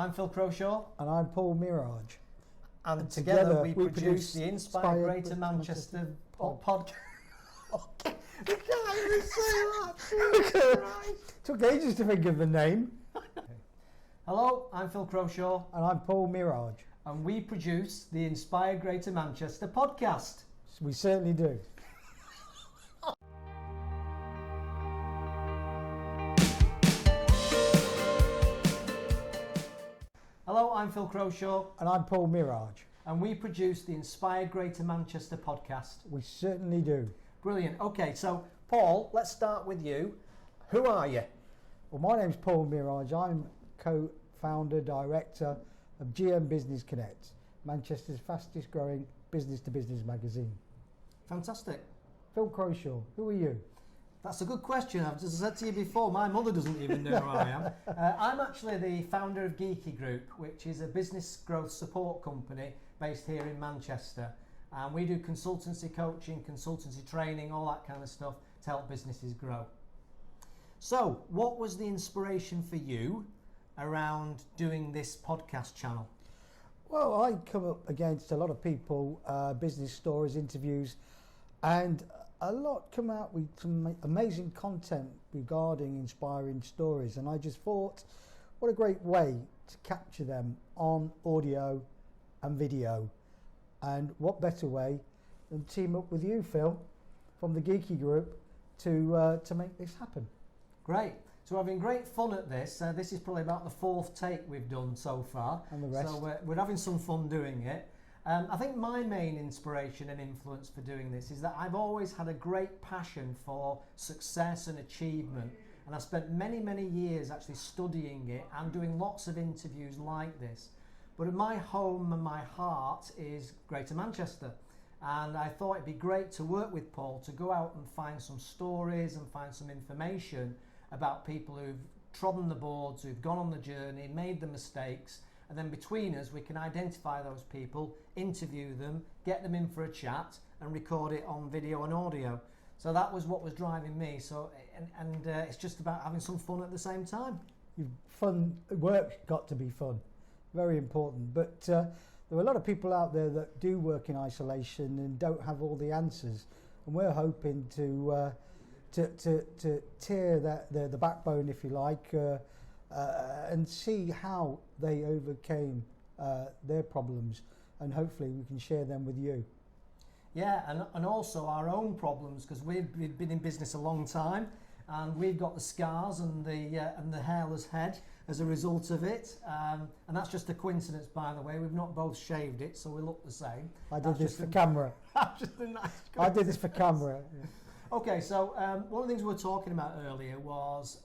I'm Phil Crowshaw. And I'm Paul Mirage. And together we produce the Inspire Greater Manchester podcast. You can't even say that. Took ages to think of the name. Hello, I'm Phil Crowshaw. And I'm Paul Mirage. And we produce the Inspire Greater Manchester podcast. We certainly do. Hello, I'm Phil Crowshaw. And I'm Paul Mirage. And we produce the Inspire Greater Manchester podcast. We certainly do. Brilliant. Okay, so Paul, let's start with you. Who are you? Well, my name's Paul Mirage. I'm co-founder, director of GM Business Connect, Manchester's fastest growing business-to-business magazine. Fantastic. Phil Crowshaw, who are you? That's a good question. I've just said to you before, my mother doesn't even know who I am. I'm actually the founder of Geeky Group, which is a business growth support company based here in Manchester. And we do consultancy coaching, consultancy training, all that kind of stuff to help businesses grow. So, what was the inspiration for you around doing this podcast channel? Well, I come up against a lot of people, business stories, interviews, and a lot come out with some amazing content regarding inspiring stories, and I just thought, what a great way to capture them on audio and video, and what better way than team up with you, Phil, from the Geeky Group to make this happen. Great. So we're having great fun at this. This is probably about the fourth take we've done so far. And the rest. So we're having some fun doing it. I think my main inspiration and influence for doing this is that I've always had a great passion for success and achievement, and I've spent many years actually studying it and doing lots of interviews like this. But my home and my heart is Greater Manchester, and I thought it'd be great to work with Paul to go out and find some stories and find some information about people who've trodden the boards, who've gone on the journey, made the mistakes. And then between us, we can identify those people, interview them, get them in for a chat, and record it on video and audio. So that was what was driving me. So, and it's just about having some fun at the same time. Fun work's got to be fun, very important. But there are a lot of people out there that do work in isolation and don't have all the answers. And we're hoping to tear the backbone, if you like. And see how they overcame their problems, and hopefully we can share them with you. Yeah, and also our own problems, because we've been in business a long time, and we've got the scars and the hairless head as a result of it. And that's just a coincidence, by the way. We've not both shaved it, so we look the same. I did this for camera. That's just a nice coincidence. I did this for camera. Yeah. Okay, so one of the things we were talking about earlier was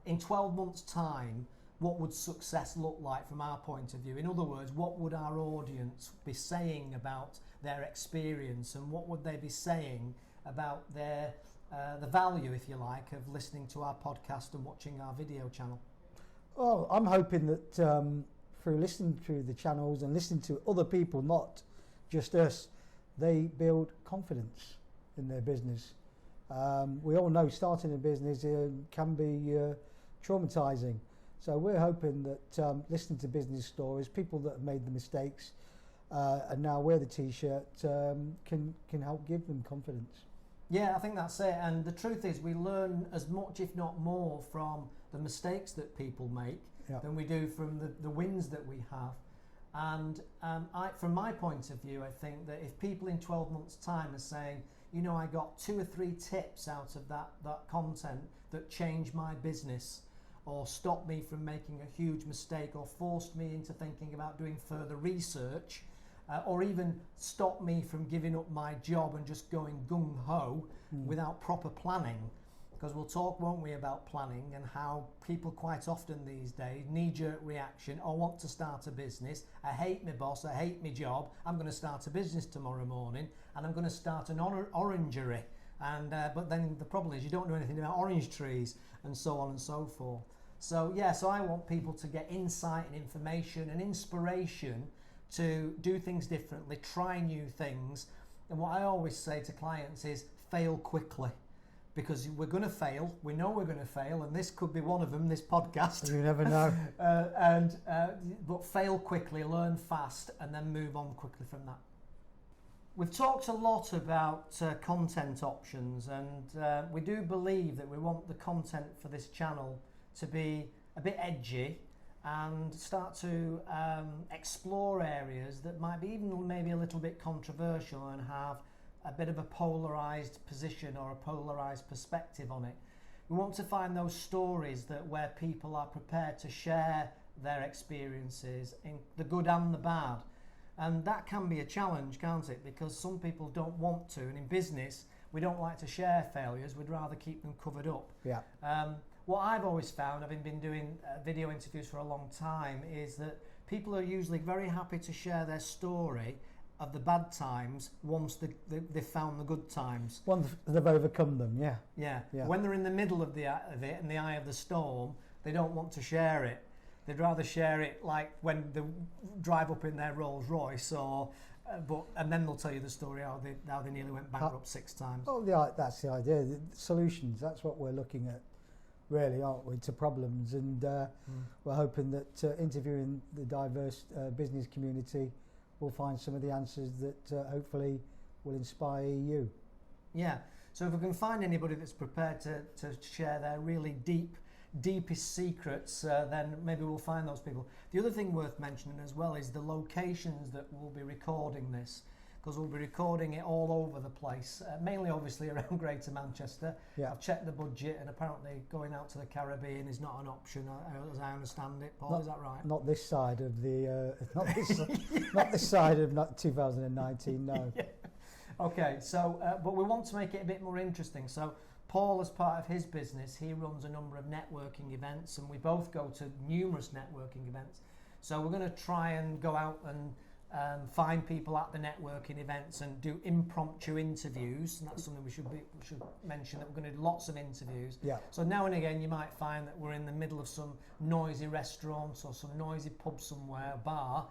in 12 months' time, what would success look like from our point of view? In other words, what would our audience be saying about their experience, and what would they be saying about their the value, if you like, of listening to our podcast and watching our video channel? Well, I'm hoping that through listening to the channels and listening to other people, not just us, they build confidence in their business. We all know starting a business can be traumatizing, so we're hoping that listening to business stories, people that have made the mistakes and now wear the t-shirt, can help give them confidence. Yeah, I think that's it, and the truth is we learn as much, if not more, from the mistakes that people make than we do from the wins that we have. And from my point of view, I think that if people in 12 months' time are saying, you know, I got 2 or 3 tips out of that content that changed my business, or stopped me from making a huge mistake, or forced me into thinking about doing further research, or even stopped me from giving up my job and just going gung-ho without proper planning. Because we'll talk, won't we, about planning and how people quite often these days, knee-jerk reaction, I want to start a business, I hate my boss, I hate my job, I'm going to start a business tomorrow morning and I'm going to start an orangery. And but then the problem is you don't know anything about orange trees and so on and so forth. So yeah, so I want people to get insight and information and inspiration to do things differently, try new things. And what I always say to clients is fail quickly. because we're going to fail. We know we're going to fail, and this could be one of them, this podcast. You never know. But fail quickly, learn fast, and then move on quickly from that. We've talked a lot about content options, and we do believe that we want the content for this channel to be a bit edgy and start to explore areas that might be even maybe a little bit controversial and have a bit of a polarised position or a polarised perspective on it. We want to find those stories that where people are prepared to share their experiences, in the good and the bad. And that can be a challenge, can't it? Because some people don't want to, and in business, we don't like to share failures, we'd rather keep them covered up. Yeah. What I've always found, having been doing video interviews for a long time, is that people are usually very happy to share their story of the bad times once they've found the good times. Once they've overcome them, yeah. Yeah. When they're in the middle of it, in the eye of the storm, they don't want to share it. They'd rather share it like when they drive up in their Rolls Royce, and then they'll tell you the story how they nearly went bankrupt 6 times. Oh, yeah, that's the idea. The solutions, that's what we're looking at, really, aren't we, to problems. And we're hoping that interviewing the diverse business community will find some of the answers that hopefully will inspire you. Yeah, so if we can find anybody that's prepared to share their really deepest secrets, then maybe we'll find those people. The other thing worth mentioning as well is the locations that we'll be recording this, because we'll be recording it all over the place, mainly obviously around Greater Manchester. Yeah. I've checked the budget, and apparently going out to the Caribbean is not an option, as I understand it. Paul, is that right? Not this side of the, not this side of 2019, no. Yeah. Okay, so, but we want to make it a bit more interesting. So Paul, as part of his business, he runs a number of networking events, and we both go to numerous networking events. So we're going to try and go out and find people at the networking events and do impromptu interviews. And that's something we should mention, that we're going to do lots of interviews. Yeah. So now and again you might find that we're in the middle of some noisy restaurant or some noisy pub somewhere, bar,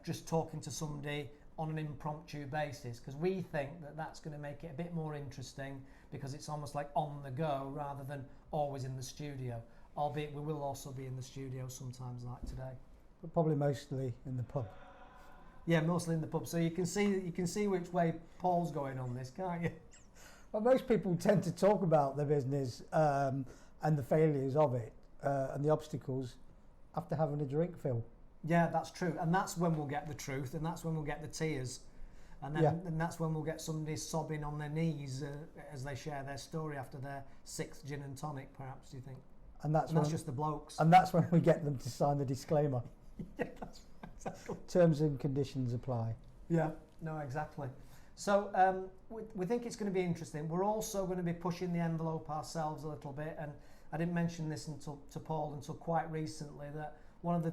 just talking to somebody on an impromptu basis, because we think that that's going to make it a bit more interesting, because it's almost like on the go rather than always in the studio, albeit we will also be in the studio sometimes like today. But probably mostly in the pub. Yeah, mostly in the pub. So you can see which way Paul's going on this, can't you? Well, most people tend to talk about their business and the failures of it and the obstacles after having a drink, Phil. Yeah, that's true. And that's when we'll get the truth, and that's when we'll get the tears. And then and that's when we'll get somebody sobbing on their knees as they share their story after their 6th gin and tonic, perhaps, do you think? And that's just the blokes. And that's when we get them to sign the disclaimer. Yeah, that's right, exactly. Terms and conditions apply. Yeah, no, exactly. So we think it's going to be interesting. We're also going to be pushing the envelope ourselves a little bit, and I didn't mention this to Paul until quite recently, that one of the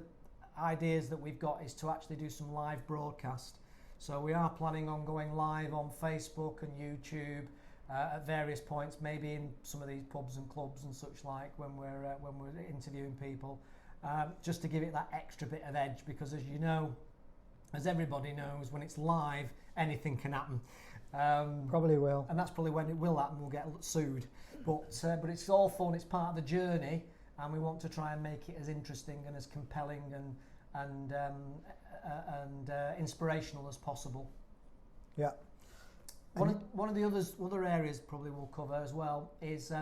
ideas that we've got is to actually do some live broadcast. So we are planning on going live on Facebook and YouTube at various points, maybe in some of these pubs and clubs and such like, when we're interviewing people, just to give it that extra bit of edge, because as you know, as everybody knows, when it's live, anything can happen. Probably will. And that's probably when it will happen. We'll get sued. But it's all fun. It's part of the journey, and we want to try and make it as interesting and as compelling and inspirational as possible. Yeah. One of the other areas probably we'll cover as well is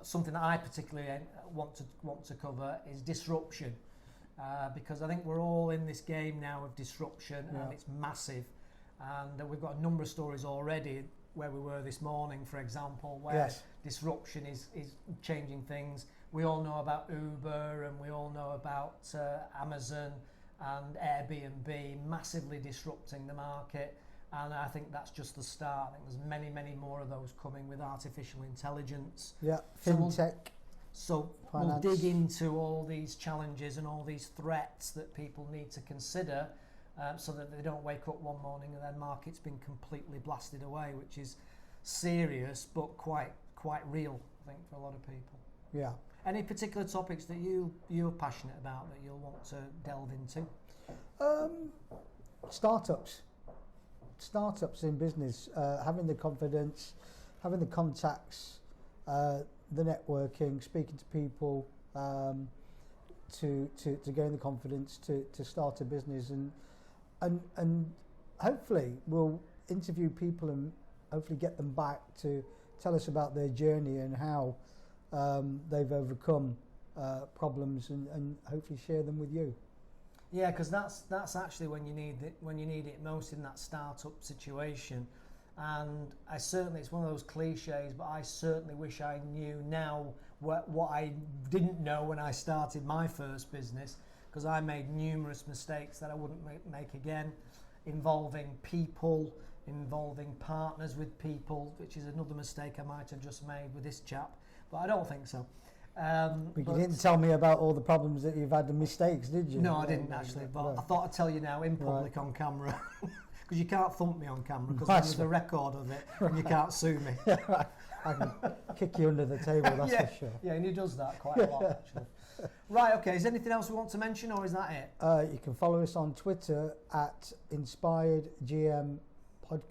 something that I particularly want to cover is disruption, because I think we're all in this game now of disruption, and it's massive. And we've got a number of stories already where we were this morning, for example, where disruption is changing things. We all know about Uber, and we all know about Amazon and Airbnb massively disrupting the market. And I think that's just the start. I think there's many, many more of those coming with artificial intelligence. Yeah, fintech. So we'll dig into all these challenges and all these threats that people need to consider, so that they don't wake up one morning and their market's been completely blasted away, which is serious but quite real, I think, for a lot of people. Yeah. Any particular topics that you're passionate about that you'll want to delve into? Startups in business, having the confidence, having the contacts, the networking, speaking to people, to gain the confidence to start a business, and hopefully we'll interview people and hopefully get them back to tell us about their journey and how they've overcome problems, and hopefully share them with you. Yeah, because that's actually when you need it most, in that startup situation. And it's one of those cliches, but I certainly wish I knew now what I didn't know when I started my first business, because I made numerous mistakes that I wouldn't make again, involving people, involving partners with people, which is another mistake I might have just made with this chap, but I don't think so. But you didn't tell me about all the problems that you've had and mistakes, did you? No, I didn't actually, but I thought I'd tell you now in public on camera, because you can't thump me on camera, because there's a record of it and you can't sue me. I can kick you under the table, that's for sure. Yeah, and he does that quite a lot actually. Right, okay, is there anything else we want to mention, or is that it? You can follow us on Twitter at InspiredGM Pod.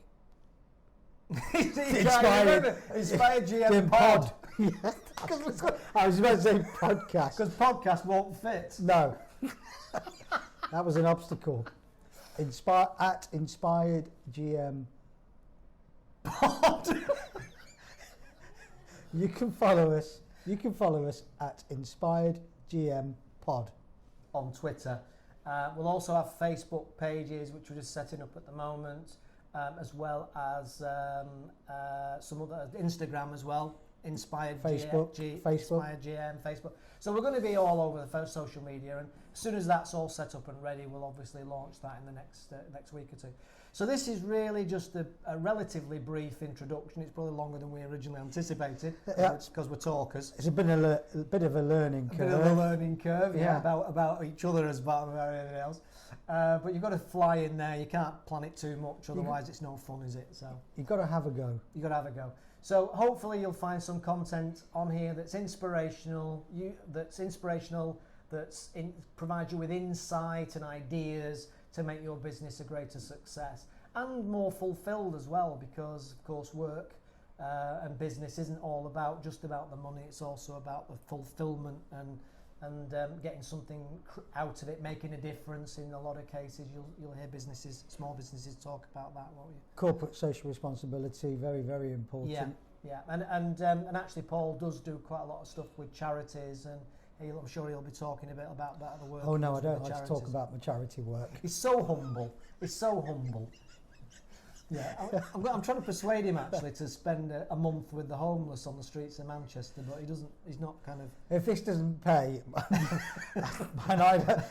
Inspired GM Pod. I was about to say podcast. Because podcast won't fit. No. That was an obstacle. At Inspired GM Pod. You can follow us at Inspired GM Pod on Twitter. We'll also have Facebook pages, which we're just setting up at the moment, as well as some other Instagram as well. Inspired Facebook, Inspired GM, Facebook. So we're going to be all over the social media, and as soon as that's all set up and ready, we'll obviously launch that in the next week or two. So this is really just a relatively brief introduction. It's probably longer than we originally anticipated, because we're talkers. It's been a bit of a learning curve. A bit of a learning curve, yeah. About each other as about everything else. But you've got to fly in there. You can't plan it too much, otherwise it's no fun, is it? So you've got to have a go. You've got to have a go. So hopefully you'll find some content on here that's inspirational. Provides you with insight and ideas to make your business a greater success and more fulfilled as well, because of course work and business isn't all just about the money. It's also about the fulfillment and getting something out of it, making a difference. In a lot of cases, you'll hear small businesses talk about that, won't you? Corporate social responsibility, very, very important. Yeah, and actually Paul does do quite a lot of stuff with charities, and I'm sure he'll be talking a bit about that, the work. Oh no, I don't like to talk about my charity work. He's so humble. Yeah, I'm trying to persuade him actually to spend a month with the homeless on the streets of Manchester, but he's not kind of... If this doesn't pay,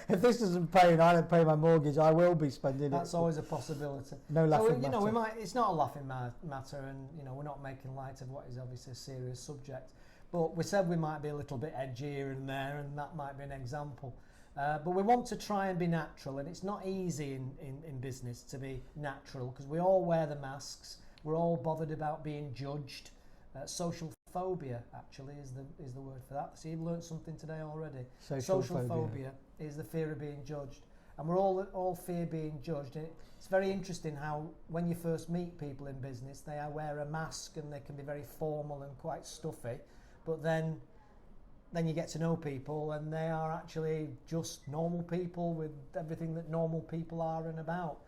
if this doesn't pay and I don't pay my mortgage, I will be spending That's always a possibility. No laughing matter. It's not a laughing matter, and we're not making light of what is obviously a serious subject. But we said we might be a little bit edgy here and there, and that might be an example. But we want to try and be natural, and it's not easy in business to be natural, because we all wear the masks. We're all bothered about being judged. Social phobia actually is the word for that. So you've learned something today already. Social phobia is the fear of being judged, and we're all fear being judged. And it's very interesting how when you first meet people in business, they wear a mask and they can be very formal and quite stuffy, but then you get to know people and they are actually just normal people with everything that normal people are and about.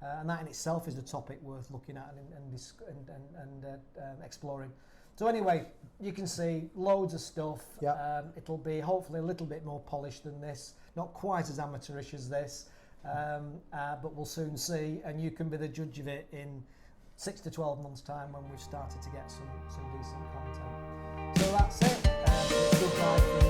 And that in itself is a topic worth looking at and exploring. So anyway, you can see loads of stuff. Yeah. It'll be hopefully a little bit more polished than this, not quite as amateurish as this, but we'll soon see, and you can be the judge of it in 6 to 12 months' time when we've started to get some decent content. So that's it. Goodbye.